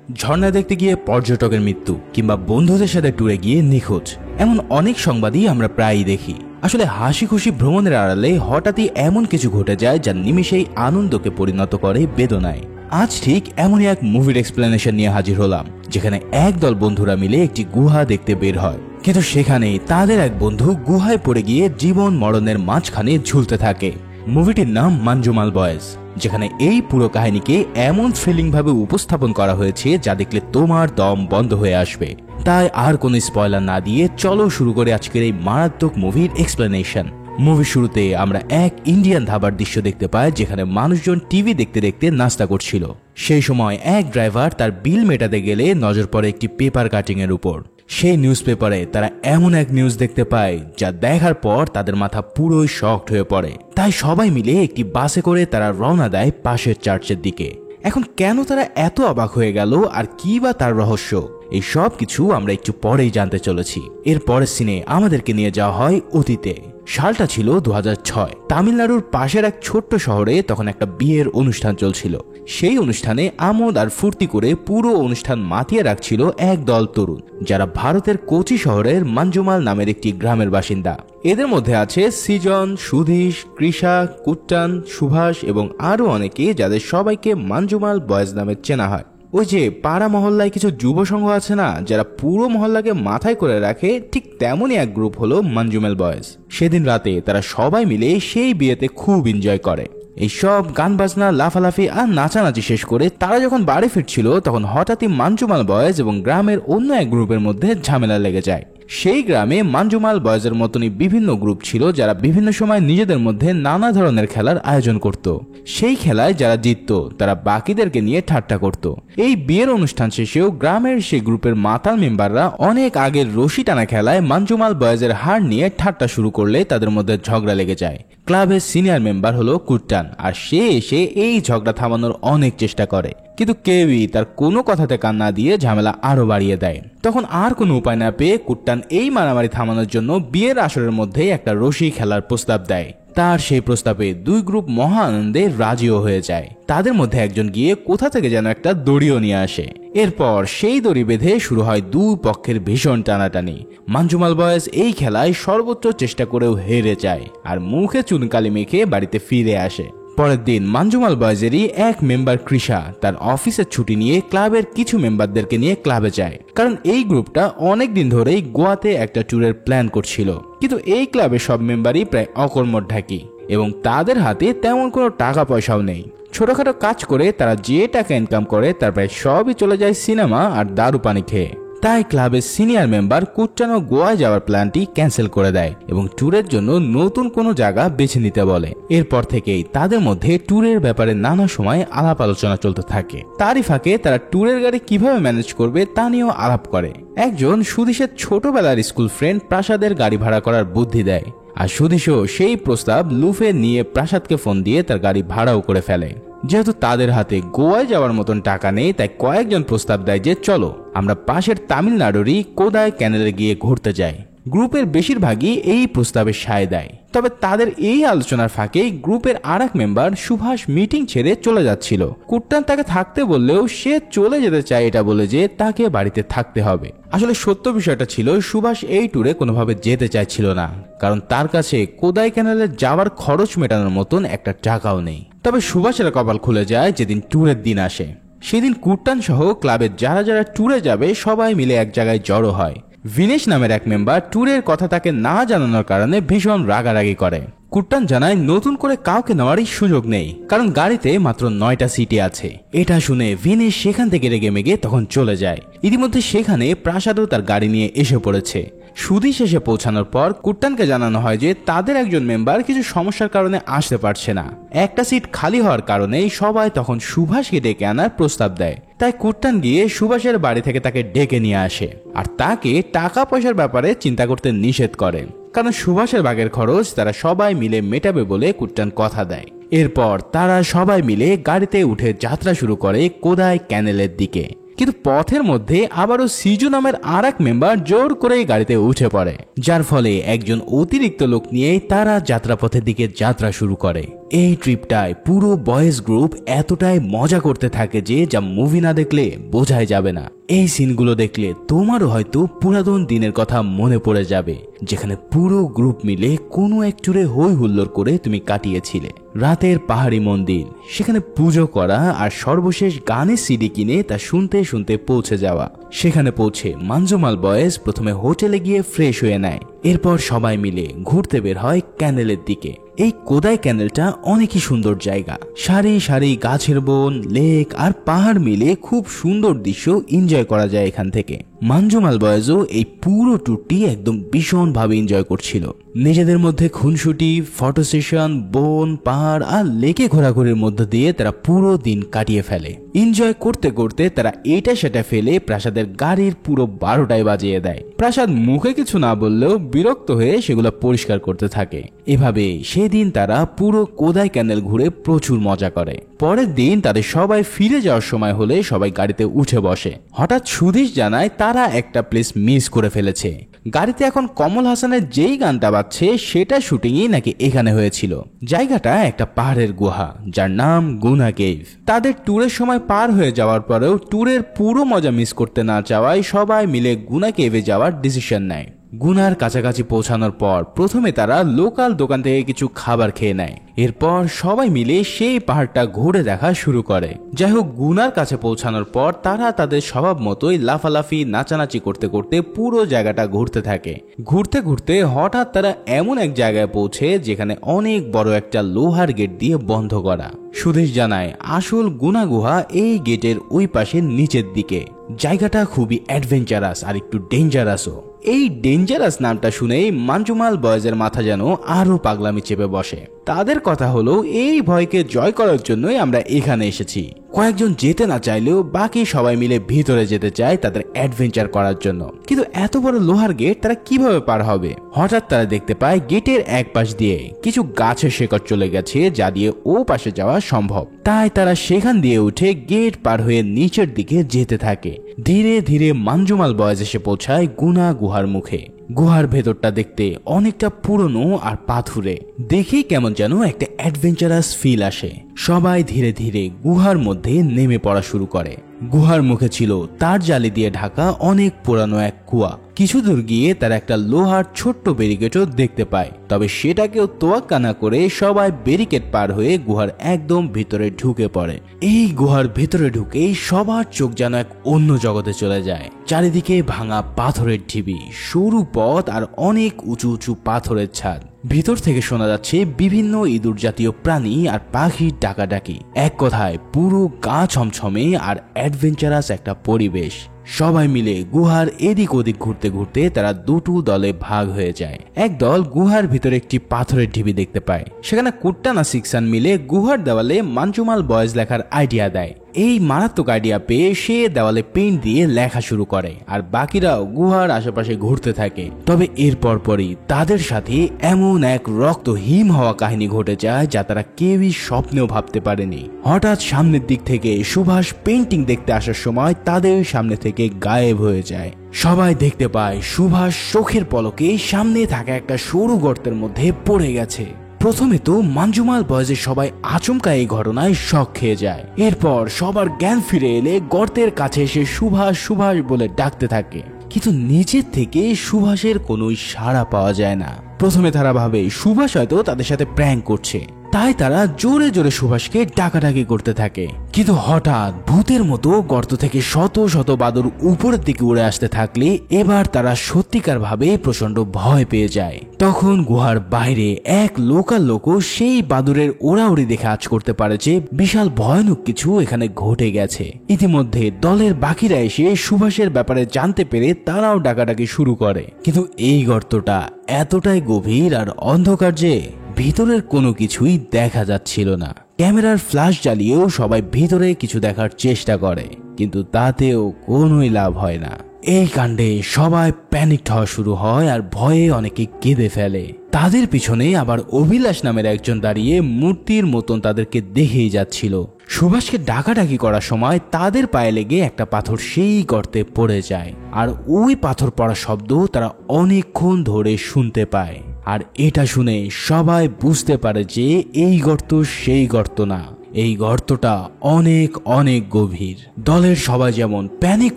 ঝর্ণা দেখতে গিয়ে পর্যটকের মৃত্যু কিংবা বন্ধুদের সাথে ট্যুরে গিয়ে নিখোঁজ, এমন অনেক সংবাদই আমরা প্রায়ই দেখি। আসলে হাসি খুশি ভ্রমণের আড়ালে হঠাৎই এমন কিছু ঘটে যায় যা নিমেষেই আনন্দকে পরিণত করে বেদনায়। আজ ঠিক এমনই এক মুভির এক্সপ্লেনেশন নিয়ে হাজির হলাম, যেখানে একদল বন্ধুরা মিলে একটি গুহা দেখতে বের হয়, কিন্তু সেখানেই তাদের এক বন্ধু গুহায় পড়ে গিয়ে জীবন মরণের মাঝখানে ঝুলতে থাকে। মুভিটির নাম মানজুমাল বয়েজ, যেখানে এই পুরো কাহিনীকে এমন থ্রিলিং ভাবে উপস্থাপন করা হয়েছে যা দেখলে তোমার দম বন্ধ হয়ে আসবে। তাই আর কোনো স্পয়লার না দিয়ে চলো শুরু করে আজকের এই মারাত্মক মুভির এক্সপ্লেনেশন। মুভির শুরুতে আমরা এক ইন্ডিয়ান ধাবার দৃশ্য দেখতে পাই, যেখানে মানুষজন টিভি দেখতে দেখতে নাস্তা করছিল। সেই সময় এক ড্রাইভার তার বিল মেটাতে গেলে নজর পড়ে একটি পেপার কাটিং এর উপর। সেই নিউজ পেপারে তারা এমন এক নিউজ দেখতে পায় যা দেখার পর তাদের মাথা পুরোই শকড হয়ে পড়ে। তাই সবাই মিলে একটি বাসে করে তারা রওনা দেয় পাশের চার্চের দিকে। এখন কেন তারা এত অবাক হয়ে গেল আর কি বা তার রহস্য, এই সব কিছু আমরা একটু পরেই জানতে চলেছি। এর পরের সিনে আমাদেরকে নিয়ে যাওয়া হয় অতীতে। সালটা ছিল 2006। তামিলনাড়ুর পাশের এক ছোট্ট শহরে তখন একটা বিয়ের অনুষ্ঠান চলছিল। সেই অনুষ্ঠানে আমোদ আর ফুর্তি করে পুরো অনুষ্ঠান মাতিয়ে রাখছিল এক দল তরুণ, যারা ভারতের কোচি শহরের মানজুমাল নামের একটি গ্রামের বাসিন্দা। এদের মধ্যে আছে সৃজন, সুধীশ, কৃষা, কুট্টান, সুভাষ এবং আরো অনেকে, যাদের সবাইকে মানজুমাল বয়েজ নামে চেনা হয়। ওই যে পাড়া মহল্লায় কিছু যুব সংঘ আছে না, যারা পুরো মহল্লাকে মাথায় করে রাখে, ঠিক তেমনই এক গ্রুপ হলো মানজুমাল বয়েজ। সেদিন রাতে তারা সবাই মিলে সেই বিয়েতে খুব এনজয় করে। এই সব গান বাজনা, লাফালাফি আর নাচানাচি শেষ করে তারা যখন বাড়ি ফিরছিল, তখন হঠাৎই মানজুমাল বয়েজ এবং গ্রামের অন্য এক গ্রুপের মধ্যে ঝামেলা লেগে যায়। সেই গ্রামে মানজুমাল বয়েজের মতনই বিভিন্ন গ্রুপ ছিল, যারা বিভিন্ন সময় নিজেদের মধ্যে নানা ধরনের খেলার আয়োজন করত। সেই খেলায় যারা জিতত তারা বাকিদেরকে নিয়ে ঠাট্টা করত। এই বিয়ের অনুষ্ঠান শেষেও গ্রামের সেই গ্রুপের মাতাল মেম্বাররা অনেক আগের রশি টানা খেলায় মানজুমাল বয়েজের হার নিয়ে ঠাট্টা শুরু করলে তাদের মধ্যে ঝগড়া লেগে যায়। ক্লাবের সিনিয়র মেম্বার হলো কুট্টান, আর সে এসে এই ঝগড়া থামানোর অনেক চেষ্টা করে, কিন্তু কেউই তার কোনো কথাতে কান না দিয়ে ঝামেলা আরো বাড়িয়ে দেয়। তখন আর কোনো উপায় না পেয়ে কুট্টান এই মারামারি থামানোর জন্য বিয়ের আসরের মধ্যে একটা রশি খেলার প্রস্তাব দেয়। তার সেই প্রস্তাবে দুই গ্রুপ মহা আনন্দে রাজিও হয়ে যায়। তাদের মধ্যে একজন গিয়ে কোথা থেকে যেন একটা দড়িও নিয়ে আসে। এরপর সেই দড়ি বেঁধে শুরু হয় দুই পক্ষের ভীষণ টানাটানি। মানজুমাল বয়েজ এই খেলায় সর্বোচ্চ চেষ্টা করেও হেরে যায় আর মুখে চুনকালি মেখে বাড়িতে ফিরে আসে। পরের দিন মানজুমাল বয়েজেরই এক মেম্বার কৃষা তার অফিসের ছুটি নিয়ে ক্লাবের কিছু মেম্বারদেরকে নিয়ে ক্লাবে যায়, কারণ এই গ্রুপটা অনেক দিন ধরেই গোয়াতে একটা ট্যুরের প্ল্যান করছিল। কিন্তু এই ক্লাবের সব মেম্বারই প্রায় অকর্মঠ ঢাকি এবং তাদের হাতে তেমন কোনো টাকা পয়সাও নেই। ছোটখাটো কাজ করে তারা যে টাকা ইনকাম করে তার প্রায় সবই চলে যায় সিনেমা আর দারু পানি খেয়ে। তাই ক্লাবের সিনিয়র মেম্বার কুট্টানো গোয়ায় যাওয়ার প্ল্যানটি ক্যান্সেল করে দেয় এবং ট্যুরের জন্য নতুন কোনো জায়গা বেছে নিতে বলে। এরপর থেকেই তাদের মধ্যে ট্যুরের ব্যাপারে নানা সময় আলাপ আলোচনা চলতে থাকে। তারই ফাঁকে তারা ট্যুরের গাড়ি কিভাবে ম্যানেজ করবে তা নিয়েও আলাপ করে। একজন সুধীশের ছোটবেলার স্কুল ফ্রেন্ড প্রাসাদের গাড়ি ভাড়া করার বুদ্ধি দেয়, আর সুধীশও সেই প্রস্তাব লুফে নিয়ে প্রাসাদকে ফোন দিয়ে তার গাড়ি ভাড়াও করে ফেলে। যেহেতু তাদের হাতে গোয়ায় যাওয়ার মতন টাকা নেই, তাই কয়েকজন প্রস্তাব দেয় যে চলো আমরা পাশের তামিলনাড়ুরই কোদাই ক্যানেলে গিয়ে ঘুরতে যাই। গ্রুপের বেশিরভাগই এই প্রস্তাবে সায় দেয়। তবে তাদের এই আলোচনার ফাঁকে গ্রুপের আর এক মেম্বার সুভাষ মিটিং ছেড়ে চলে যাচ্ছিল। কুট্টান তাকে থাকতে বললেও সে চলে যেতে চায় এটা বলে যে তাকে বাড়িতে থাকতে হবে। আসলে সত্য বিষয়টা ছিল সুভাষ এই ট্যুরে কোনোভাবে যেতে চাইছিল না, কারণ তার কাছে কোদাই ক্যানেলে যাওয়ার খরচ মেটানোর মতন একটা টাকাও নেই। তবে সুভাষের কপাল খুলে যায় যেদিন ট্যুরের দিন আসে। সেদিন কুট্টান সহ ক্লাবের যারা যারা ট্যুরে যাবে সবাই মিলে এক জায়গায় জড়ো হয়। ভিনেশ নামের এক মেম্বার ট্যুরের কথা তাকে না জানানোর কারণে ভীষণ রাগারাগি করে। কুট্টান জানায় নতুন করে কাউকে নেওয়ারই সুযোগ নেই, কারণ গাড়িতে মাত্র 9টা সিটই আছে। এটা শুনে ভিনেশ সেখান থেকে রেগে মেগে তখন চলে যায়। ইতিমধ্যে সেখানে প্রাসাদও তার গাড়ি নিয়ে এসে পড়েছে। সুধীশ এসে পৌঁছানোর পর কুট্টানকে জানানো হয় যে তাদের একজন মেম্বার কিছু সমস্যার কারণে আসতে পারছে না। একটা সিট খালি হওয়ার কারণে সবাই তখন সুভাষকে ডেকে আনার প্রস্তাব দেয়। তাই কুট্টান গিয়ে সুভাষের বাড়ি থেকে তাকে ডেকে নিয়ে আসে আর তাকে টাকা পয়সার ব্যাপারে চিন্তা করতে নিষেধ করে, কারণ সুভাষের ভাগের খরচ তারা সবাই মিলে মেটাবে বলে কুট্টান কথা দেয়। এরপর তারা সবাই মিলে গাড়িতে উঠে যাত্রা শুরু করে কোদাই ক্যানেলের দিকে। কিন্তু পথের মধ্যে আবারও সিজু নামের আর এক মেম্বার জোর করে গাড়িতে উঠে পড়ে, যার ফলে একজন অতিরিক্ত লোক নিয়ে তারা যাত্রাপথের দিকে যাত্রা শুরু করে। এই ট্রিপটায় পুরো বয়েজ গ্রুপ এতটাই মজা করতে থাকে যে যা মুভি না দেখলে বোঝাই যাবে না। এই সিনগুলো দেখলে তোমারও হয়তো পুরাতন দিনের কথা মনে পড়ে যাবে, যেখানে পুরো গ্রুপ মিলে কোনো এক ট্যুরে হই হুল্লোড় করে তুমি কাটিয়েছিলে। রাতের পাহাড়ি মন্দির, সেখানে পুজো করা, আর সর্বশেষ গানের সিডি কিনে তা শুনতে শুনতে পৌঁছে যাওয়া। সেখানে পৌঁছে মানজুমাল বয়েজ প্রথমে হোটেলে গিয়ে ফ্রেশ হয়ে নেয়। এরপর সবাই মিলে ঘুরতে বের হয় ক্যানেলের দিকে। এই কোদাই ক্যানেলটা অনেকই সুন্দর জায়গা, সারি সারি গাছের বন, লেক আর পাহাড় মিলে খুব সুন্দর দৃশ্য এনজয় করা যায় এখান থেকে। মানজুমাল বয়েজও এই পুরো ট্যুরটি একদম ভীষণ ভাবে এনজয় করছিল। নিজেদের মধ্যে খুনসুটি, ফটো সেশন, বন, পাহাড় আর লেকে ঘোরাঘুরির মধ্য দিয়ে তারা পুরো দিন কাটিয়ে ফেলে। এনজয় করতে করতে তারা এটা সেটা ফেলে প্রাসাদের গাড়ির পুরো 12টায় বাজিয়ে দেয়। প্রাসাদ মুখে কিছু না বললেও বিরক্ত হয়ে সেগুলো পরিষ্কার করতে থাকে। এভাবে সেদিন তারা পুরো কোদাই ক্যানেল ঘুরে প্রচুর মজা করে। পরের দিন তাদের সবাই ফিরে যাওয়ার সময় হলে সবাই গাড়িতে উঠে বসে। হঠাৎ সুধীশ জানায় তারা একটা প্লেস মিস করে ফেলেছে। গাড়িতে এখন কমল হাসানের যেই গানটা বাজছে সেটা শুটিংই নাকি এখানে হয়েছিল। জায়গাটা একটা পাহাড়ের গুহা, যার নাম গুনা কেভ। তাদের ট্যুরের সময় পার হয়ে যাওয়ার পরেও ট্যুরের পুরো মজা মিস করতে না চাওয়ায় সবাই মিলে গুনা কেভে যাওয়ার ডিসিশন নেয়। গুনার কাছাকাছি পৌঁছানোর পর প্রথমে তারা লোকাল দোকান থেকে কিছু খাবার খেয়ে নেয়। এরপর সবাই মিলে সেই পাহাড়টা ঘুরে দেখা শুরু করে। যাই হোক, গুনার কাছে পৌঁছানোর পর তারা তাদের স্বভাব মতোই লাফালাফি নাচানাচি করতে করতে পুরো জায়গাটা ঘুরতে থাকে। ঘুরতে ঘুরতে হঠাৎ তারা এমন এক জায়গায় পৌঁছে যেখানে অনেক বড় একটা লোহার গেট দিয়ে বন্ধ করা। সুধীশ জানায় আসল গুনা গুহা এই গেটের ওই পাশে নিচের দিকে। জায়গাটা খুবই অ্যাডভেঞ্চারাস আর একটু ডেঞ্জারাসও। এই ডেঞ্জারাস নামটা শুনেই মানজুমাল বয়েজের মাথা যেন আরো পাগলামি চেপে বসে। তাদের কথা হলো এই ভয়কে জয় করার জন্যই আমরা এখানে এসেছি। কয়েকজন যেতে না চাইলেও বাকি সবাই মিলে ভিতরে যেতে চায় তাদের অ্যাডভেঞ্চার করার জন্য। কিন্তু এত বড় লোহার গেট তারা কিভাবে পার হবে? হঠাৎ তারা দেখতে পায় গেটের এক পাশ দিয়ে কিছু গাছের শেকড় চলে গেছে, যা দিয়ে ও পাশে যাওয়া সম্ভব। তাই তারা সেখান দিয়ে উঠে গেট পার হয়ে নিচের দিকে যেতে থাকে। ধীরে ধীরে মানজুমাল বয়েজ এসে পৌঁছায় গুনা গুহার মুখে। গুহার ভেতরটা দেখতে অনেকটা পুরনো আর পাথুরে, দেখেই কেমন যেন একটা অ্যাডভেঞ্চারাস ফিল আসে। সবাই ধীরে ধীরে গুহার মধ্যে নেমে পড়া শুরু করে। গুহার মুখে ছিল তার জালি দিয়ে ঢাকা অনেক পুরানো এক কুয়া। কিছু দূর গিয়ে তারা একটা লোহার ছোট্ট ব্যারিকেডও দেখতে পায়। তবে সেটাকেও তোয়াক্কা না করে সবাই ব্যারিকেড পার হয়ে গুহার একদম ভিতরে ঢুকে পড়ে। এই গুহার ভিতরে ঢুকেই সবার চোখ যেন এক অন্য জগতে চলে যায়। চারিদিকে ভাঙা পাথরের ঢিবি, সরু পথ আর অনেক উঁচু উঁচু পাথরের ছাদ। ভিতর থেকে শোনা যাচ্ছে বিভিন্ন ইঁদুর জাতীয় প্রাণী আর পাখির ডাকাডাকি। এক কথায় পুরো গা ছমছমে আর অ্যাডভেঞ্চারাস একটা পরিবেশ। সবাই মিলে গুহার এদিক ওদিক ঘুরতে ঘুরতে তারা দুটো দলে ভাগ হয়ে যায়। এক দল গুহার ভিতরে একটি পাথরের ঢিবি দেখতে পায়। সেখানে কুট্টানা সিকসান মিলে গুহার দেওয়ালে মানজুমাল বয়েজ লেখার আইডিয়া দেয়। এই মারাত্মক আইডিয়া পেয়ে সে দেওয়ালে পেইন্ট দিয়ে লেখা শুরু করে, আর বাকিরাও গুহার আশেপাশে ঘুরতে থাকে। তবে এর পরপরই তাদের সাথে এমন এক রক্তহীন হওয়া কাহিনী ঘটে যায় যা তারা কেউই স্বপ্নেও ভাবতে পারেনি। হঠাৎ সামনের দিক থেকে সুভাষ পেইন্টিং দেখতে আসার সময় তাদের সামনে থেকে গায়েব হয়ে যায়। সবাই দেখতে পায় সুভাষ চোখের পলকে সামনে থাকা একটা সরু গর্তের মধ্যে পড়ে গেছে। প্রথমে তো মানজুমাল বয়েজের সবাই আচমকা এই ঘটনায় শক খেয়ে যায়। এরপর সবার জ্ঞান ফিরে এলে গর্তের কাছে এসে সুভাষ সুভাষ বলে ডাকতে থাকে, কিন্তু নিচের থেকে সুভাষের কোনো সাড়া পাওয়া যায় না। প্রথমে তারা ভাবে সুভাষ হয়তো তাদের সাথে প্র্যাঙ্ক করছে, তাই তারা জোরে জোরে সুভাষকে ডাকাডাকি করতে থাকে। কিন্তু হঠাৎ ভূতের মতো গর্ত থেকে শত শত বাদুর উপরের দিকে উড়ে আসতে থাকলে এবার তারা সত্যিকার ভাবে প্রচন্ড ভয় পেয়ে যায়। তখন গুহার বাইরে এক লোকাল লোকও সেই বাদুরের ওড়াউড়ি দেখে আজ করতে পারে যে বিশাল ভয়ানক কিছু এখানে ঘটে গেছে। ইতিমধ্যে দলের বাকিরা এসে সুভাষের ব্যাপারে জানতে পেরে তারাও ডাকাডাকি শুরু করে। কিন্তু এই গর্তটা এতটাই গভীর আর অন্ধকার যে ভিতরের কোনো কিছুই দেখা যাচ্ছিল না। ক্যামেরার ফ্ল্যাশ জ্বালিয়েও সবাই ভিতরে কিছু দেখার চেষ্টা করে, কিন্তু তাতেও কোনোই লাভ হয় না। এই কাণ্ডে সবাই প্যানিক হওয়া শুরু হয় আর ভয়ে অনেকে কেঁদে ফেলে। তাদের পিছনে আবার অভিলাষ নামের একজন দাঁড়িয়ে মূর্তির মতন তাদেরকে দেখেই যাচ্ছিল। সুভাষকে ডাকাডাকি করার সময় তাদের পায়ে লেগে একটা পাথর সেই গর্তে পড়ে যায়, আর ওই পাথর পড়া শব্দ তারা অনেকক্ষণ ধরে শুনতে পায়। আর এটা শুনে সবাই বুঝতে পারে যে এই গর্ত সেই গর্ত না, এই গর্তটা অনেক অনেক গভীর। দলের সবাই যেমন প্যানিক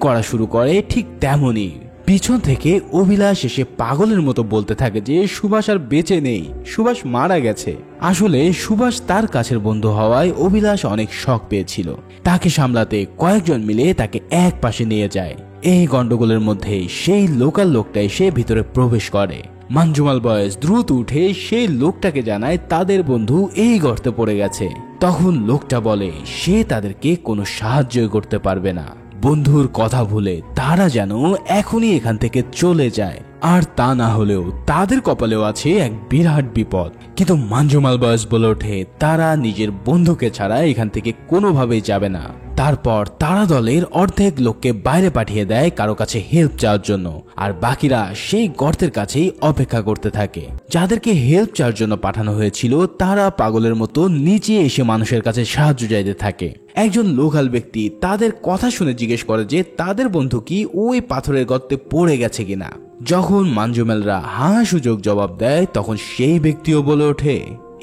করা শুরু করে, ঠিক তেমনই পিছন থেকে অভিলাষ এসে পাগলের মতো বলতে থাকে যে সুভাষ আর বেঁচে নেই, সুভাষ মারা গেছে। আসলে সুভাষ তার কাছের বন্ধু হওয়ায় অভিলাষ অনেক শক পেয়েছিল। তাকে সামলাতে কয়েকজন মিলে তাকে এক পাশে নিয়ে যায়। এই গন্ডগোলের মধ্যে সেই লোকাল লোকটা এসে ভিতরে প্রবেশ করে। মানজুমাল বয়েজ দ্রুত উঠে সেই লোকটাকে জানায় তাদের বন্ধু এই গর্তে পড়ে গেছে। তখন লোকটা বলে সে তাদেরকে কোনো সাহায্য করতে পারবে না। বন্ধুর কথা ভুলে তারা যেন এখনই এখান থেকে চলে যায়, আর তা না হলেও তাদের কপালেও আছে এক বিরাট বিপদ। কিন্তু মানজুমাল বয়েজ বলে ওঠে তারা নিজের বন্ধুকে ছাড়া এখান থেকে কোনোভাবেই যাবে না। তারপর তারা দলের অর্ধেক লোককে বাইরে পাঠিয়ে দেয় কারো কাছে হেল্প চাওয়ার জন্য, আর বাকিরা সেই গর্তের কাছেই অপেক্ষা করতে থাকে। যাদেরকে হেল্প চাওয়ার জন্য পাঠানো হয়েছিল তারা পাগলের মতো নিচে এসে মানুষের কাছে সাহায্য চাইতে থাকে। একজন লোকাল ব্যক্তি তাদের কথা শুনে জিজ্ঞেস করে যে তাদের বন্ধু কি ওই পাথরের গর্তে পড়ে গেছে কিনা। যখন মানজুমেলরা হ্যাঁ সুযোগ জবাব দেয় তখন সেই ব্যক্তিও বলে ওঠে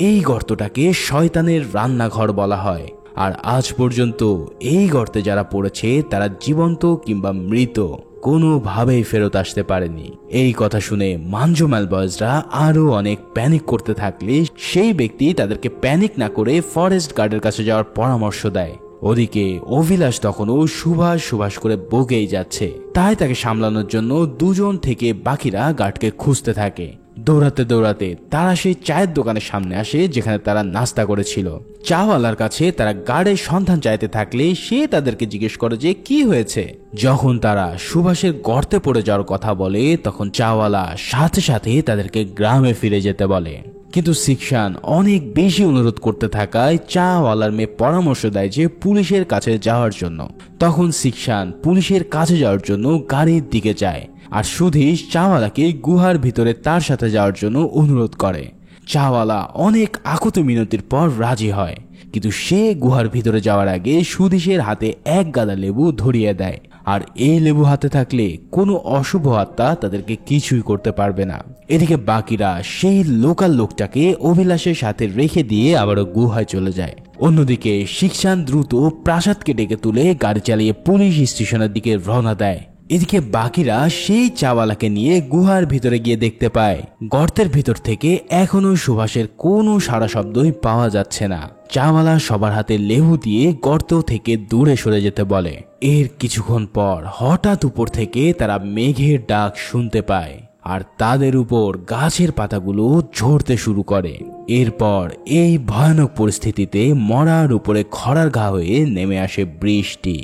এই গর্তটাকে শয়তানের রান্নাঘর বলা হয়, আর আজ পর্যন্ত এই গর্তে যারা পড়েছে তারা জীবন্ত কিংবা মৃত কোনোভাবেই ফেরত আসতে পারেনি। এই কথা শুনে মানজুমাল বয়েজরা আরো অনেক প্যানিক করতে থাকলে সেই ব্যক্তি তাদেরকে প্যানিক না করে ফরেস্ট গার্ডের কাছে যাওয়ার পরামর্শ দেয়। ওদিকে অভিলাষ তখনও সুভাষ সুভাষ করে বকেই যাচ্ছে, তাই তাকে সামলানোর জন্য দুজন থেকে বাকিরা গার্ডকে খুঁজতে থাকে। দৌড়াতে দৌড়াতে তারা সেই চায়ের দোকানের সামনে আসে যেখানে তারা নাস্তা করেছিল। চাওয়ালার কাছে তারা গার্ডের সন্ধান চাইতে থাকলে সে তাদেরকে জিজ্ঞেস করে যে কি হয়েছে। যখন তারা সুভাষের গর্তে পড়ে যাওয়ার কথা বলে তখন চাওয়ালা সাথে সাথে তাদেরকে গ্রামে ফিরে যেতে বলে। কিন্তু সিকশান অনেক বেশি অনুরোধ করতে থাকায় চাওয়ালার মেয়ে পরামর্শ দেয় যে পুলিশের কাছে যাওয়ার জন্য। তখন সিকশান পুলিশের কাছে যাওয়ার জন্য গাড়ির দিকে যায়, আর সুধীশ চাওয়ালাকে গুহার ভিতরে তার সাথে যাওয়ার জন্য অনুরোধ করে। চাওয়ালা অনেক আকুত মিনতির পর রাজি হয়, কিন্তু সে গুহার ভিতরে যাওয়ার আগে সুধীশের হাতে এক গাদা লেবু ধরিয়ে দেয়, আর এই লেবু হাতে থাকলে কোনো অশুভ আত্মা তাদেরকে কিছুই করতে পারবে না। এদিকে বাকিরা সেই লোকাল লোকটাকে অভিলাষের সাথে রেখে দিয়ে আবারও গুহায় চলে যায়। অন্যদিকে সিকশান দ্রুত প্রাসাদকে ডেকে তুলে গাড়ি চালিয়ে পুলিশ স্টেশনের দিকে রওনা দেয়। এদিকে বাকিরা সেই চাওয়ালাকে নিয়ে গুহার ভিতরে গিয়ে দেখতে পায় গর্তের ভিতর থেকে এখনো সুভাষের কোনো সাড়া শব্দই পাওয়া যাচ্ছে না। চাওয়ালা সবার হাতে লেবু দিয়ে গর্ত থেকে দূরে সরে যেতে বলে। এর কিছুক্ষণ পর হঠাৎ উপর থেকে তারা মেঘের ডাক শুনতে পায়, আর তাদের উপর গাছের পাতাগুলো ঝরতে শুরু করে। এরপর এই ভয়ানক পরিস্থিতিতে মরার উপরে খড়ার ঘা হয়ে নেমে আসে বৃষ্টি।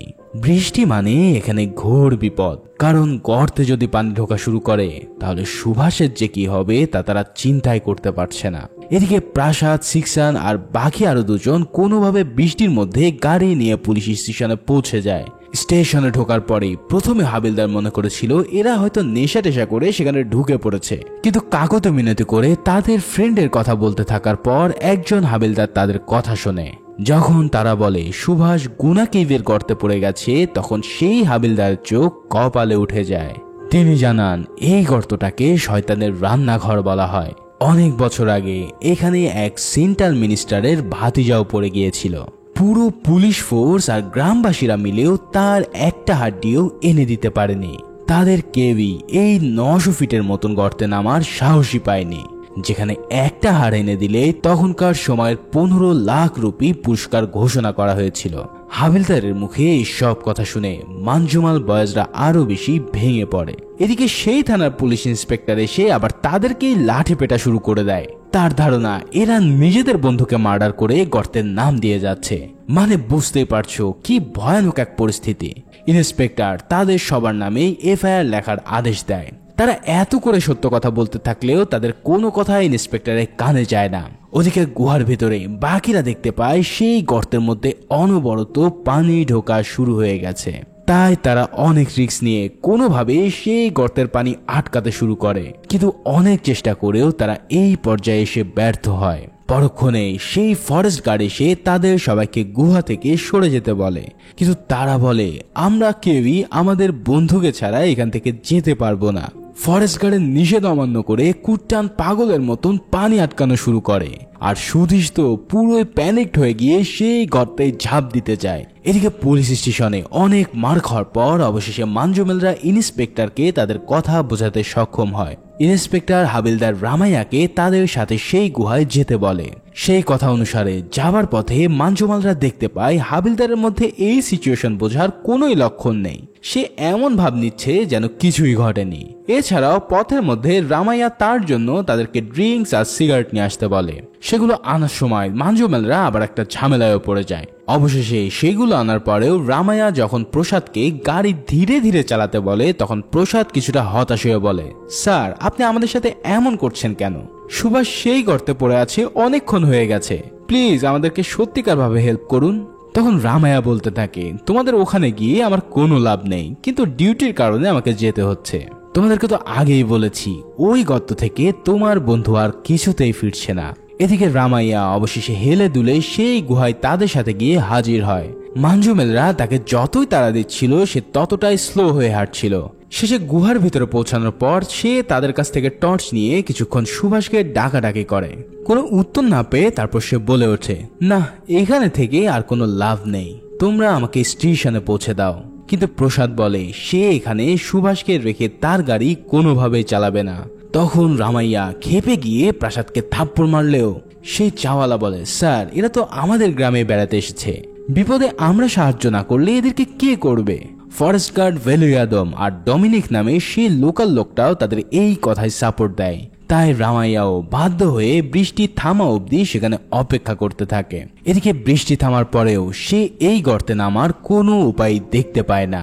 বৃষ্টি মানে এখানে ঘোর বিপদ, কারণ গর্তে যদি পানি ঢোকা শুরু করে তাহলে সুভাষের যে কি হবে তা তারা চিন্তাই করতে পারছে না। এদিকে প্রাসাদ, সিকশান আর বাকি আরো দুজন কোনোভাবে বৃষ্টির মধ্যে গাড়ি নিয়ে পুলিশ স্টেশনে পৌঁছে যায়। স্টেশনে ঢোকার পরে প্রথমে হাবিলদার মনে করেছিল এরা হয়তো নেশা টেশা করে সেখানে ঢুকে পড়েছে, কিন্তু কাকতে মিনতি করে তাদের ফ্রেন্ডের কথা বলতে থাকার পর একজন হাবিলদার তাদের কথা শোনে। যখন তারা বলে সুভাষ গুনা কেভের গর্তে পড়ে গেছে তখন সেই হাবিলদারের চোখ কপালে উঠে যায়। তিনি জানান এই গর্তটাকে শয়তানের রান্নাঘর বলা হয়। অনেক বছর আগে এখানে এক সেন্ট্রাল মিনিস্টারের ভাতিজাও পড়ে গিয়েছিল। পুরো পুলিশ ফোর্স আর গ্রামবাসীরা মিলেও তার একটা হাড্ডিও এনে দিতে পারেনি। তাদের কেউই এই 900 ফিটের মতন গর্তে নামার সাহসী পায়নি, যেখানে একটা হাড় এনে দিলে তখনকার সময়ের 15 লাখ রুপি পুরস্কার ঘোষণা করা হয়েছিল। হাবিলদারের মুখে এই সব কথা শুনে মানজুমাল বয়েজরা আরো বেশি ভেঙে পড়ে। এদিকে সেই থানার পুলিশ ইন্সপেক্টর এসে আবার তাদেরকেই লাঠি পেটা শুরু করে দেয়। তার ধারণা এরা নিজেদের বন্ধুকে মার্ডার করে গর্তের নাম দিয়ে যাচ্ছে। মানে বুঝতেই পারছো কি ভয়ানক এক পরিস্থিতি। ইন্সপেক্টর তাদের সবার নামেই এফআইআর লেখার আদেশ দেয়। তারা এত করে সত্য কথা বলতে থাকলেও তাদের কোনো কথা ইন্সপেক্টরের কানে যায় না। ওদিকে গুহার ভিতরে বাকিরা দেখতে পায় সেই গর্তের মধ্যে অনবরত পানি ঢোকা শুরু হয়ে গেছে। তাই তারা অনেক রিস্ক নিয়ে কোনোভাবে সেই গর্তের পানি আটকাতে শুরু করে, কিন্তু অনেক চেষ্টা করেও তারা এই পর্যায়ে এসে ব্যর্থ হয়। পরক্ষণে সেই ফরেস্ট গার্ড এসে তাদের সবাইকে গুহা থেকে সরে যেতে বলে, কিন্তু তারা বলে আমরা কেউই আমাদের বন্ধুকে ছাড়া এখান থেকে যেতে পারবো না। ফরেস্ট গার্ডের নিষেধ অমান্য করে কুট্টান পাগলের মতন পানি আটকানো শুরু করে আর সুধীশ তো পুরোই প্যানিকড হয়ে গিয়ে সেই গর্তে ঝাঁপ দিতে যায়। এদিকে পুলিশ স্টেশনে অনেক মার খাওয়ার পর অবশেষে মাঞ্জুমেলরা ইন্সপেক্টরকে তাদের কথা বোঝাতে সক্ষম হয়। ইন্সপেক্টর হাবিলদার রামাইয়াকে তাদের সাথে সেই গুহায় যেতে বলে। সেই কথা অনুসারে যাবার পথে মাঞ্জুমালরা দেখতে পায় হাবিলদারের মধ্যে এই সিচুয়েশন বোঝার কোনোই লক্ষণ নেই। সে এমন ভাব নিচ্ছে যেন কিছুই ঘটেনি। এছাড়াও পথের মধ্যে রামাইয়া তার জন্য তাদেরকে ড্রিঙ্কস আর সিগারেট নিয়ে আসতে বলে। সেগুলো আনার সময় মাঞ্জুমেলরা আবার একটা ঝামেলায় পড়ে যায়। অবশেষে সেগুলো আনার পরেও রামাইয়া যখন প্রসাদকে গাড়ি ধীরে ধীরে চালাতে বলে তখন প্রসাদ কিছুটা হতাশ হয়ে বলে, স্যার আপনি আমাদের সাথে এমন করছেন কেন? সুভাষ সেই গর্তে পড়ে আছে, অনেকক্ষণ হয়ে গেছে, প্লিজ আমাদেরকে সত্যিকার ভাবে হেল্প করুন। তখন রামাইয়া বলতে থাকে, তোমাদের ওখানে গিয়ে আমার কোনো লাভ নেই, কিন্তু ডিউটির কারণে আমাকে যেতে হচ্ছে। তোমাদেরকে তো আগেই বলেছি ওই গর্ত থেকে তোমার বন্ধু আর কিছুতেই ফিরছে না। এদিকে রামাইয়া অবশেষে হেলে দুলে সেই গুহায় তাদের সাথে গিয়ে হাজির হয়। মাঞ্জুমেলরা তাকে যতই তাড়া দিচ্ছিল সে ততটাই স্লো হয়ে হাঁটছিল। শেষে গুহার ভিতরে পৌঁছানোর পর সে তাদের কাছ থেকে টর্চ নিয়ে কিছুক্ষণ সুভাষকে ডাকাডাকি করে। কোনো উত্তর না পেয়ে তারপর সে বলে ওঠে, না এখানে থেকে আর কোনো লাভ নেই, তোমরা আমাকে স্টেশনে পৌঁছে দাও। কিন্তু প্রসাদ বলে সে এখানে সুভাষকে রেখে তার গাড়ি কোনোভাবেই চালাবে না। তখন রামাইয়া খেপে গিয়ে প্রাসাদকে থাপ্পড় মারলেও সেই চাওয়ালা বলে, স্যার এরা তো আমাদের গ্রামে বেড়াতে এসেছে, বিপদে আমরা সাহায্য না করলে এদেরকে কে করবে? ফরেস্ট গার্ড ভ্যালেরিয়াদম আর ডমিনিক নামে সেই লোকাল লোকটাও তাদের এই কথায় সাপোর্ট দেয়। তাই রামাইয়াও বাধ্য হয়ে বৃষ্টি থামা অবধি সেখানে অপেক্ষা করতে থাকে। এদিকে বৃষ্টি থামার পরেও সে এই গর্তে নামার কোনো উপায় দেখতে পায় না।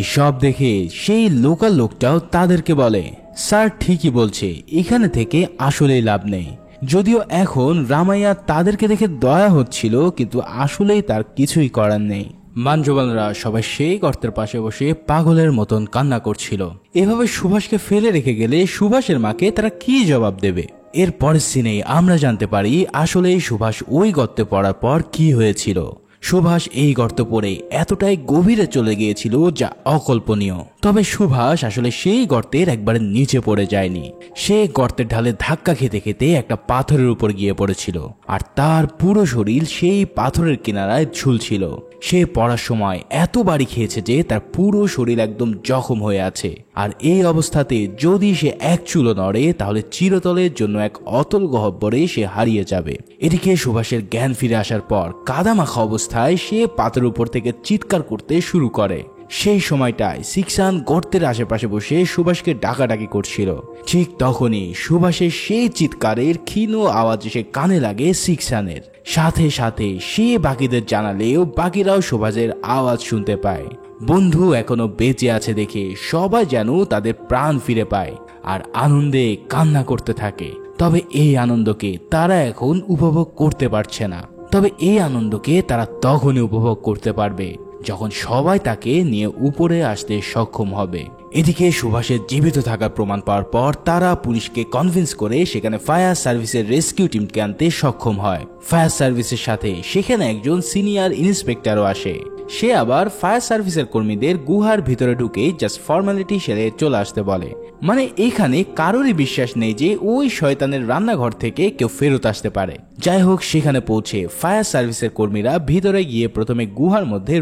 এসব দেখে সেই লোকাল লোকটাও তাদেরকে বলে, স্যার ঠিকই বলছে, এখানে থেকে আসলেই লাভ নেই। যদিও এখন রামাইয়া তাদেরকে দেখে দয়া হচ্ছিল, কিন্তু আসলেই তার কিছুই করার নেই। মাঞ্জুমালরা সবাই সেই গর্তের পাশে বসে পাগলের মতন কান্না করছিল। এভাবে সুভাষকে ফেলে রেখে গেলে সুভাষের মাকে তারা কি জবাব দেবে? এর পরের সিনেই আমরা জানতে পারি আসলেই সুভাষ ওই গর্তে পড়ার পর কি হয়েছিল। সুভাষ এই গর্ত পড়ে এতটাই গভীরে চলে গিয়েছিল যা অকল্পনীয়। তবে সুভাষ আসলে সেই গর্তের একবারে নিচে পড়ে যায়নি। সে গর্তের ঢালে ধাক্কা খেতে খেতে একটা পাথরের উপর গিয়ে পড়েছিল আর তার পুরো শরীর সেই পাথরের কিনারায় ঝুলছিল। সে পড়ার সময় এত বাড়ি খেয়েছে যে তার পুরো শরীর একদম জখম হয়ে আছে। আর এই অবস্থাতে যদি সে এক চুলো নড়ে তাহলে চিরতলের জন্য এক অতল গহ্বরে সে হারিয়ে যাবে। এদিকে সুভাষের জ্ঞান ফিরে আসার পর কাদামাখা অবস্থায় সে পাথরের উপর থেকে চিৎকার করতে শুরু করে। সেই সময়টায় সিকসান গর্তের আশেপাশে বসে সুভাষকে ডাকাডাকি করছিল। ঠিক তখনই সুভাষের সেই চিৎকারের ক্ষীণ আওয়াজ এসে কানে লাগে সিকসানের। সাথে সাথে সে বাকিদের জানালেও বাকিরাও সুভাষের আওয়াজ শুনতে পায়। বন্ধু এখনো বেঁচে আছে দেখে সবাই যেন তাদের প্রাণ ফিরে পায় আর আনন্দে কান্না করতে থাকে। তবে এই আনন্দকে তারা এখন উপভোগ করতে পারছে না। তবে এই আনন্দকে তারা তখনই উপভোগ করতে পারবে যখন সবাই তাকে নিয়ে উপরে আসতে সক্ষম হবে। এদিকে সুভাষের জীবিত থাকার প্রমাণ পাওয়ার পর তারা পুলিশকে কনভিন্স করে সেখানে ফায়ার সার্ভিসের রেস্কিউ টিমকে আনতে সক্ষম হয়। ফায়ার সার্ভিসের সাথে সেখানে একজন সিনিয়র ইন্সপেক্টরও আসে। সে আবার ফায়ার সার্ভিসের কর্মীদের গুহার ভিতরে ঢুকে জাস্ট ফর্মালিটি সেরে চলে আসতে বলে। মানে এখানে কারোরই বিশ্বাস নেই যে ওই শয়তানের রান্নাঘর থেকে কেউ ফেরত আসতে পারে। যাই হোক, সেখানে পৌঁছে ফায়ার সার্ভিসের কর্মীরা ভিতরে গিয়ে প্রথমে গুহার মধ্যে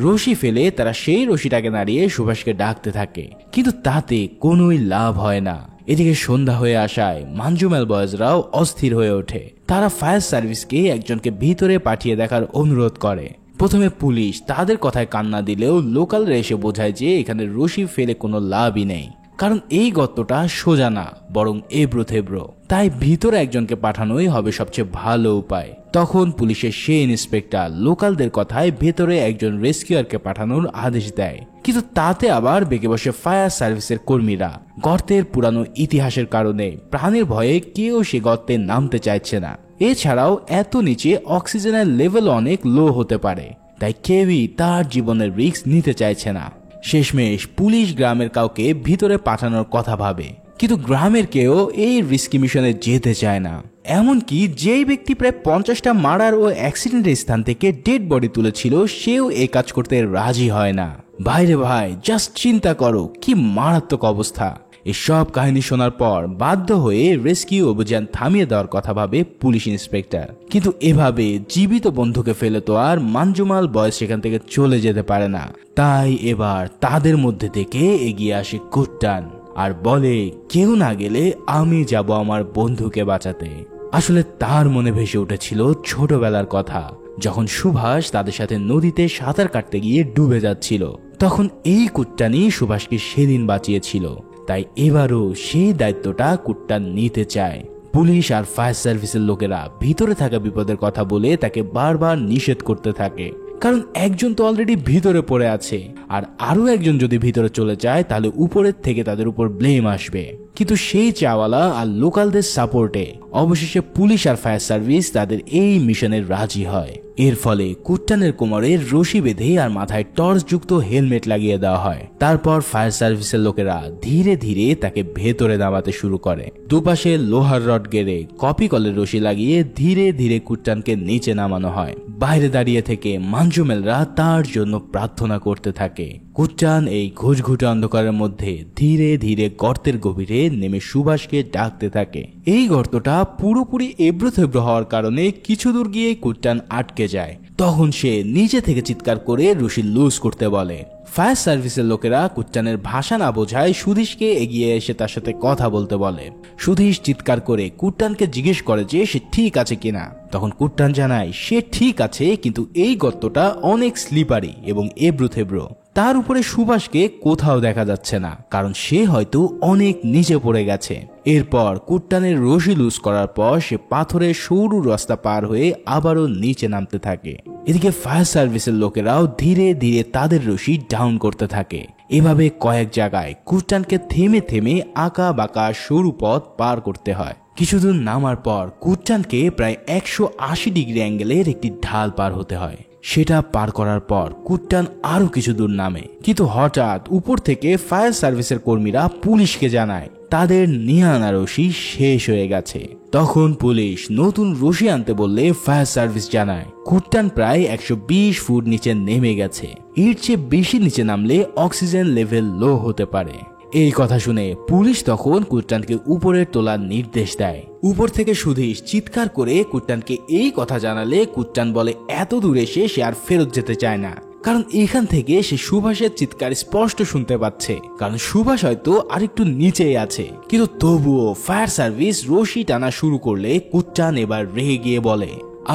রশি ফেলে তারা সেই রশিটাকে নাড়িয়ে সুভাষকে ডাকতে থাকে, কিন্তু তাতে কোনোই লাভ হয় না। এদিকে সন্ধ্যা হয়ে আসায় মাঞ্জুমেল বয়েজরাও অস্থির হয়ে ওঠে। তারা ফায়ার সার্ভিসকে একজনকে ভিতরে পাঠিয়ে দেখার অনুরোধ করে। প্রথমে পুলিশ তাদের কথায় কান্না দিলেও লোকালরা এসে বোঝায় যে এখানে রশি ফেলে কোনো লাভই নেই, কারণ এই গর্তটা সোজা না বরং এবড়ো থেবড়ো, তাই ভিতরে একজনকে পাঠানোই হবে সবচেয়ে ভালো উপায়। তখন পুলিশের সেই ইন্সপেক্টর লোকালদের কথায় ভেতরে একজন রেস্কিউয়ারকে পাঠানোর আদেশ দেয়, কিন্তু তাতে আবার বেঁকে বসে ফায়ার সার্ভিসের কর্মীরা। গর্তের পুরানো ইতিহাসের কারণে প্রাণের ভয়ে কেউ সে গর্তে নামতে চাইছে না। এছাড়াও এত নিচে অক্সিজেনের লেভেল অনেক লো হতে পারে, তাই কেউই তার জীবনের রিস্ক নিতে চাইছে না। শেষমেশ পুলিশ গ্রামের কাউকে ভিতরে পাঠানোর কথা ভাবে, কিন্তু গ্রামের কেউ এই রিস্কি মিশনে যেতে চায় না। এমনকি যেই ব্যক্তি প্রায় 50টা মার্ডার ও অ্যাক্সিডেন্টের স্থান থেকে ডেড বডি তুলেছিল সেও এই কাজ করতে রাজি হয় না। ভাইরে ভাই, জাস্ট চিন্তা করো কি মারাত্মক অবস্থা। এসব কাহিনী শোনার পর বাধ্য হয়ে রেস্কিউ অভিযান থামিয়ে দেওয়ার কথা ভাবে পুলিশ ইন্সপেক্টর। কিন্তু এভাবে জীবিত বন্ধুকে ফেলে তো আর মানজুমাল বয়েজ সেখান থেকে চলে যেতে পারে না। তাই এবার তাদের মধ্যে থেকে এগিয়ে আসে কুট্টান আর বলে, কেউ না গেলে আমি যাব আমার বন্ধুকে বাঁচাতে। আসলে তার মনে ভেসে উঠেছিল ছোটবেলার কথা, যখন সুভাষ তাদের সাথে নদীতে সাঁতার কাটতে গিয়ে ডুবে যাচ্ছিল। তখন এই কুট্টানই সুভাষকে সেদিন বাঁচিয়েছিল। তাই এবারও সেই দায়িত্বটা কুট্টান নিতে চায়। পুলিশ আর ফায়ার সার্ভিসের লোকেরা ভিতরে থাকা বিপদের কথা বলে তাকে বারবার নিষেধ করতে থাকে, কারণ একজন তো অলরেডি ভিতরে পড়ে আছে, আর আরো একজন যদি ভিতরে চলে যায় তাহলে উপরের থেকে তাদের উপর ব্লেম আসবে। কিন্তু সেই চাওয়ালা আর লোকালদের সাপোর্টে অবশেষে পুলিশ আর ফায়ার সার্ভিস তাদের এই মিশনে রাজি হয়। এর ফলে কুট্টানের কোমরে রশি বেঁধে আর মাথায় টর্চ যুক্ত হেলমেট লাগিয়ে দেওয়া হয়। তারপর ফায়ার সার্ভিসের লোকেরা ধীরে ধীরে তাকে ভেতরে নামাতে শুরু করে। দুপাশে লোহার রড গেড়ে কপি কলের রশি লাগিয়ে ধীরে ধীরে কুট্টানকে নিচে নামানো হয়। বাইরে দাঁড়িয়ে থেকে মানজুমেলরা তার জন্য প্রার্থনা করতে থাকে। কুট্টান এই ঘুটঘুটে অন্ধকারের মধ্যে ধীরে ধীরে গর্তের গভীরে নেমে সুভাষকে ডাকতে থাকে। এই গর্তটা পুরোপুরি এবড়োথেবড়ো হওয়ার কারণে কিছু দূর গিয়ে কুট্টান আটকে যায়। তখন সে নিজে থেকে চিৎকার করে রশি লুজ করতে বলে। ফায়ার সার্ভিসের লোকেরা কুট্টানের ভাষা না বোঝায় সুধীশকে এগিয়ে এসে তার সাথে কথা বলতে বলে। সুধীশ চিৎকার করে কুট্টানকে জিজ্ঞেস করে যে সে ঠিক আছে কিনা। তখন কুট্টান জানায় সে ঠিক আছে, কিন্তু এই গর্তটা অনেক স্লিপারি এবং এবড়োথেবড়ো। তার উপরে সুভাষকে কোথাও দেখা যাচ্ছে না, কারণ সে হয়তো অনেক নিচে পড়ে গেছে। এরপর কুট্টানের রশি লুজ করার পর সে পাথরের সরু রাস্তা পার হয়ে আবারও নিচে নামতে থাকে। এদিকে ফায়ার সার্ভিসের লোকেরাও ধীরে ধীরে তাদের রশি ডাউন করতে থাকে। এভাবে কয়েক জায়গায় কুট্টানকে থেমে থেমে আঁকা বাঁকা সরু পথ পার করতে হয়। কিছুদূর নামার পর কুট্টানকে প্রায় 180 ডিগ্রি অ্যাঙ্গেলের একটি ঢাল পার হতে হয়। সেটা পার করার পর কুট্টান আরো কিছু দূর নামে, কিন্তু হঠাৎ উপর থেকে ফায়ার সার্ভিসের কর্মীরা পুলিশকে জানায় তাদের নিয়ে আনা রশি শেষ হয়ে গেছে। তখন পুলিশ নতুন রশি আনতে বললে ফায়ার সার্ভিস জানায় কুট্টান প্রায় 120 ফুট নিচে নেমে গেছে। এর চেয়ে বেশি নিচে নামলে অক্সিজেন লেভেল লো হতে পারে। এই কথা শুনে পুলিশ তখন কুট্টানকে উপরে তোলার নির্দেশ দেয়। উপর থেকে সুধীশ চিৎকার করে কুট্টানকে এই কথা জানালে কুট্টান বলে এত দূরে এসে সে আর ফেরত যেতে চায় না, কারণ এখান থেকে সে সুভাষের চিৎকার স্পষ্ট শুনতে পাচ্ছে, কারণ সুভাষ হয়তো আরেকটু নিচেই আছে। কিন্তু তবুও ফায়ার সার্ভিস রশি টানা শুরু করলে কুট্টান এবার রেগে গিয়ে বলে,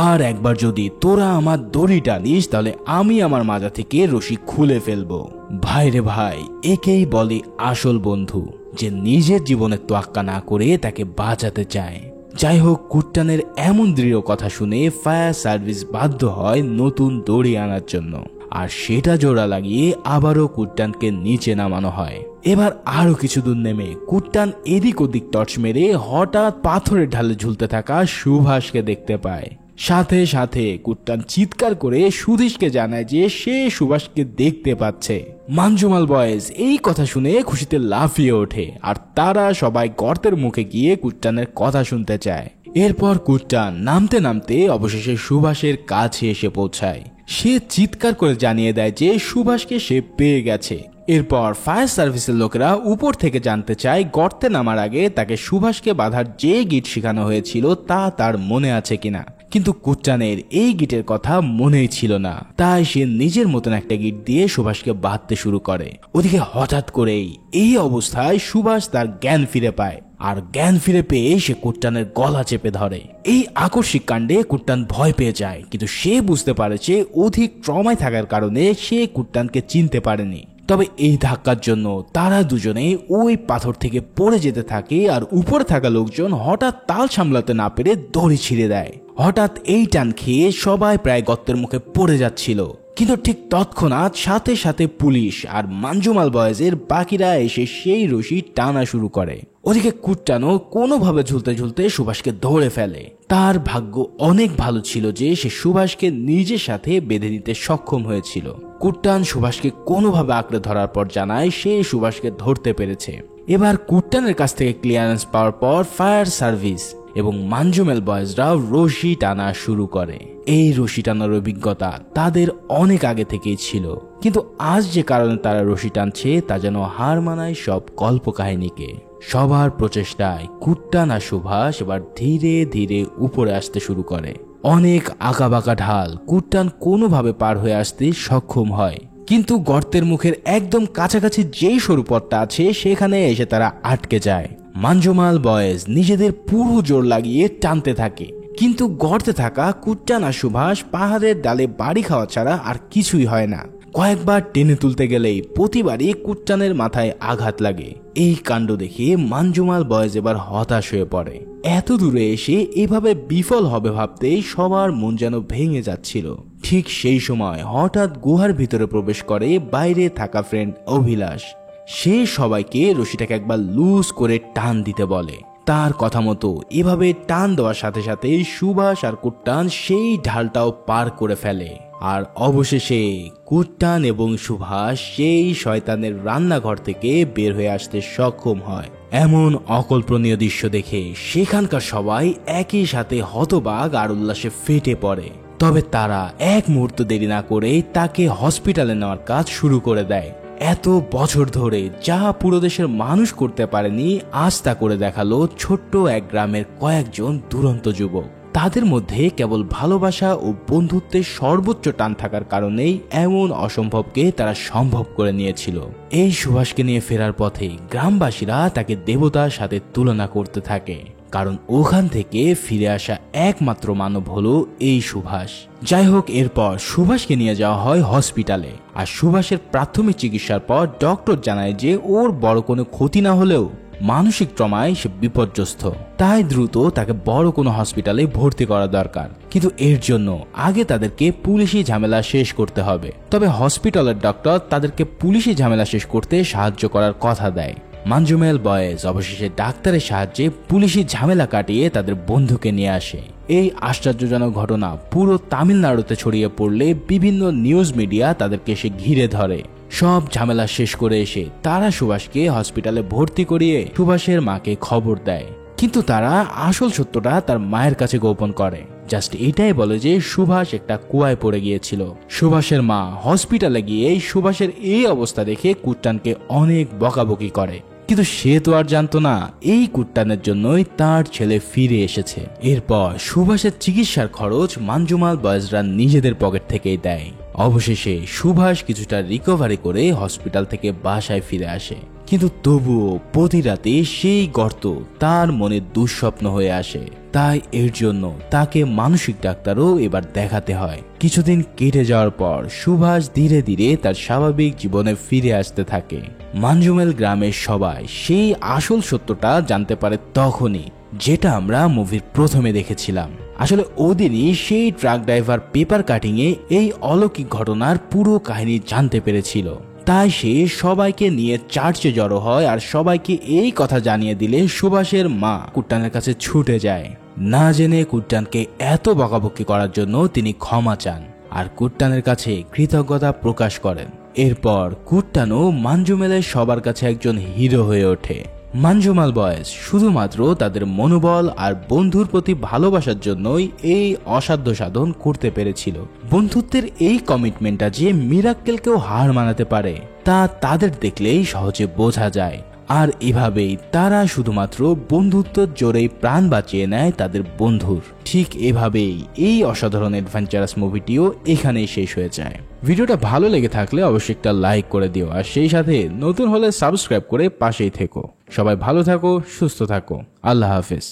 আর একবার যদি তোরা আমার দড়ি টানিস তাহলে আমি আমার মাজা থেকে রশি খুলে ফেলবো। ভাই রে ভাই, একেই বলে আসল বন্ধু, যে নিজের জীবনের তোয়াক্কা না করে তাকে বাঁচাতে চায়। যাই হোক, কুট্টানের এমন দৃঢ় কথা শুনে ফায়ার সার্ভিস বাধ্য হয় নতুন দড়ি আনার জন্য, আর সেটা জোড়া লাগিয়ে আবারও কুট্টানকে নিচে নামানো হয়। এবার আরো কিছু দূর নেমে কুট্টান এদিক ওদিক টর্চ মেরে হঠাৎ পাথরের ঢালে ঝুলতে থাকা সুভাষকে দেখতে পায়। সাথে সাথে কুট্টান চিৎকার করে সুধীশকে জানায় যে সে সুভাষকে দেখতে পাচ্ছে। মানজুমাল বয়েজ এই কথা শুনে খুশিতে লাফিয়ে ওঠে, আর তারা সবাই গর্তের মুখে গিয়ে কুট্টানের কথা শুনতে চায়। এরপর কুট্টান নামতে নামতে অবশেষে সুভাষের কাছে এসে পৌঁছায়। সে চিৎকার করে জানিয়ে দেয় যে সুভাষকে সে পেয়ে গেছে। এরপর ফায়ার সার্ভিসের লোকেরা উপর থেকে জানতে চায় গর্তে নামার আগে তাকে সুভাষকে বাঁধার যে গিট শেখানো হয়েছিল তা তার মনে আছে কিনা। কিন্তু কুট্টানের এই গিটের কথা মনেই ছিল না, তাই সে নিজের মতন একটা গিট দিয়ে সুভাষকে বাঁধতে শুরু করে। ওদিকে হঠাৎ করেই এই অবস্থায় সুভাষ তার জ্ঞান ফিরে পায়, আর জ্ঞান ফিরে পেয়ে সে কুট্টানের গলা চেপে ধরে। এই আকস্মিক কাণ্ডে কুট্টান ভয় পেয়ে যায়, কিন্তু সে বুঝতে পারে যে অধিক ট্রমায় থাকার কারণে সে কুট্টানকে চিনতে পারেনি। তবে এই ধাক্কার জন্য তারা দুজনে ওই পাথর থেকে পড়ে যেতে থাকে, আর উপরে থাকা লোকজন হঠাৎ তাল সামলাতে না পেরে দড়ি ছিঁড়ে দেয়। হঠাৎ এই টান খেয়ে সবাই প্রায় গর্তের মুখে পড়ে যাচ্ছিল, কিন্তু ঠিক তৎক্ষণাৎ সাথে সাথে পুলিশ আর মানজুমাল বয়েজের বাকিরা এসে সেই রশি টানা শুরু করে। ওদিকে কুট্টানও কোনোভাবে ঝুলতে ঝুলতে সুভাষকে ধরে ফেলে। তার ভাগ্য অনেক ভালো ছিল যে সে সুভাষকে নিজের সাথে বেঁধে নিতে সক্ষম হয়েছিল। কুট্টান সুভাষকে কোনোভাবে আঁকড়ে ধরার পর জানায় সে সুভাষকে ধরতে পেরেছে। এবার কুট্টানের কাছ থেকে ক্লিয়ারেন্স পাওয়ার পর ফায়ার সার্ভিস এবং মানজুমেল বয়েজরা রশি টানা শুরু করে। এই রশি টানার অভিজ্ঞতা তাদের অনেক আগে থেকেই ছিল, কিন্তু আজ যে কারণে তারা রশি টানছে তা যেন হার মানায় সব কল্পকাহিনীকে। সবার প্রচেষ্টায় কুট্টান আর সুভাষ এবার ধীরে ধীরে উপরে আসতে শুরু করে। অনেক আঁকাবাঁকা ঢাল কুট্টান কোনোভাবে পার হয়ে আসতে সক্ষম হয়, কিন্তু গর্তের মুখের একদম কাছাকাছি যেই সরু পথটা আছে সেখানে এসে তারা আটকে যায়। মানজুমাল বয়েজ নিজেদের পুরো জোর লাগিয়ে টানতে থাকে, কিন্তু গর্তে থাকা কুট্টান আর সুভাষ পাহাড়ের ডালে বাড়ি খাওয়া ছাড়া আর কিছুই হয় না। কয়েকবার টেনে তুলতে গেলেই প্রতিবারই কুট্টানের মাথায় আঘাত লাগে। এই কাণ্ড দেখে মানজুমাল বয়েজ এবার হতাশ হয়ে পড়ে। এত দূরে এসে এভাবে বিফল হবে ভাবতেই সবার মন যেন ভেঙে যাচ্ছিল। ঠিক সেই সময় হঠাৎ গুহার ভিতরে প্রবেশ করে বাইরে থাকা ফ্রেন্ড অভিলাষ। সে সবাইকে রশিটাকে একবার লুজ করে টান দিতে বলে। তার কথা মতো এভাবে টান দেওয়ার সাথে সাথে সুভাষ আর কুট্টান সেই ঢালটাও পার করে ফেলে। আর অবশেষে কুট্টান এবং সুভাষ সেই শয়তানের রান্নাঘর থেকে বের হয়ে আসতে সক্ষম হয়। এমন অকল্পনীয় দৃশ্য দেখে সেখানকার সবাই একই সাথে হতবাক আর উল্লাসে ফেটে পড়ে। তবে তারা এক মুহূর্ত দেরি না করে তাকে হসপিটালে নেওয়ার কাজ শুরু করে দেয়। এত বছর ধরে যা পুরো দেশের মানুষ করতে পারেনি আজ তা করে দেখালো ছোট্ট এক গ্রামের কয়েকজন দুরন্ত যুবক। তাদের মধ্যে কেবল ভালোবাসা ও বন্ধুত্বের সর্বোচ্চ টান থাকার কারণেই এমন অসম্ভবকে তারা সম্ভব করে নিয়েছিল। এই সুভাষকে নিয়ে ফেরার পথে গ্রামবাসীরা তাকে দেবতার সাথে তুলনা করতে থাকে, কারণ ওখান থেকে ফিরে আসা একমাত্র মানব হলো এই সুভাষ। যাই হোক, এরপর সুভাষকে নিয়ে যাওয়া হয় হসপিটালে। আর সুভাষের প্রাথমিক চিকিৎসার পর ডক্টর জানায় যে ওর বড় কোনো ক্ষতি না হলেও মানসিক ট্রমায় সে বিপর্যস্ত, তাই দ্রুত তাকে বড় কোনো হসপিটালে ভর্তি করা দরকার। কিন্তু এর জন্য আগে তাদেরকে পুলিশি ঝামেলা শেষ করতে হবে। তবে হসপিটালের ডক্টর তাদেরকে পুলিশি ঝামেলা শেষ করতে সাহায্য করার কথা দেয়। মানজুমেল বয়েজ অবশেষে ডাক্তারের সাহায্যে পুলিশি ঝামেলা কাটিয়ে তাদের বন্ধুকে নিয়ে আসে। এই আশ্চর্যজনক ঘটনা পুরো তামিলনাড়ুতে ছড়িয়ে পড়লে বিভিন্ন নিউজ মিডিয়া তাদেরকে এসে ঘিরে ধরে। সব ঝামেলা শেষ করে এসে তারা সুভাষকে হসপিটালে ভর্তি করিয়ে সুভাষের মাকে খবর দেয়, কিন্তু তারা আসল সত্যটা তার মায়ের কাছে গোপন করে। জাস্ট এটাই বলে যে সুভাষ একটা কুয়ায় পড়ে গিয়েছিল। সুভাষের মা হসপিটালে গিয়ে সুভাষের এই অবস্থা দেখে কুট্টানকে অনেক বকাবকি করে, কিন্তু সে তো আর জানতো না এই কুট্টানের জন্যই তার ছেলে ফিরে এসেছে। এরপর সুভাষের চিকিৎসার খরচ মানজুমাল বয়েজরা নিজেদের পকেট থেকেই দেয়। অবশেষে সুভাষ কিছুটা রিকভারি করে হসপিটাল থেকে বাসায় ফিরে আসে, কিন্তু তবুও প্রতি রাতে সেই গর্ত তার মনে দুঃস্বপ্ন হয়ে আসে। তাই এর জন্য তাকে মানসিক ডাক্তারও এবার দেখাতে হয়। কিছুদিন কেটে যাওয়ার পর সুভাষ ধীরে ধীরে তার স্বাভাবিক জীবনে ফিরে আসতে থাকে। মানজুমেল গ্রামের সবাই সেই আসল সত্যটা জানতে পারে তখনই, যেটা আমরা মুভির প্রথমে দেখেছিলাম। আসলে ওদিনই সেই ট্রাক ড্রাইভার পেপার কাটিং এ এই অলৌকিক ঘটনার পুরো কাহিনী জানতে পেরেছিল। তাই সে সবাইকে নিয়ে চার্চে জড়ো হয় আর সবাইকে এই কথা জানিয়ে দিলে সুভাষের মা কুট্টানের কাছে ছুটে যায়। না জেনে কুট্টানকে এত বকাবকি করার জন্য তিনি ক্ষমা চান আর কুট্টানের কাছে কৃতজ্ঞতা প্রকাশ করেন। এরপর কুট্টানও মানজুমেলের সবার কাছে একজন হিরো হয়ে ওঠে। মানজুমাল বয়েজ শুধুমাত্র তাদের মনোবল আর বন্ধুর প্রতি ভালোবাসার জন্যই এই অসাধ্য সাধন করতে পেরেছিল। বন্ধুত্বের এই কমিটমেন্টটা যে মিরাক্কেলকেও হার মানাতে পারে তা তাদের দেখলেই সহজে বোঝা যায়। আর এভাবেই তারা শুধুমাত্র বন্ধুত্বের জোরেই প্রাণ বাঁচিয়ে নেয় তাদের বন্ধুর। ঠিক এভাবেই এই অসাধারণ অ্যাডভেঞ্চারাস মুভিটিও এখানেই শেষ হয়ে যায়। ভিডিওটা ভালো লেগে থাকলে অবশ্যই একটা লাইক করে দিও, আর সেই সাথে নতুন হলে সাবস্ক্রাইব করে পাশেই থেকো। সবাই ভালো থাকো, সুস্থ থাকো। আল্লাহ হাফেজ।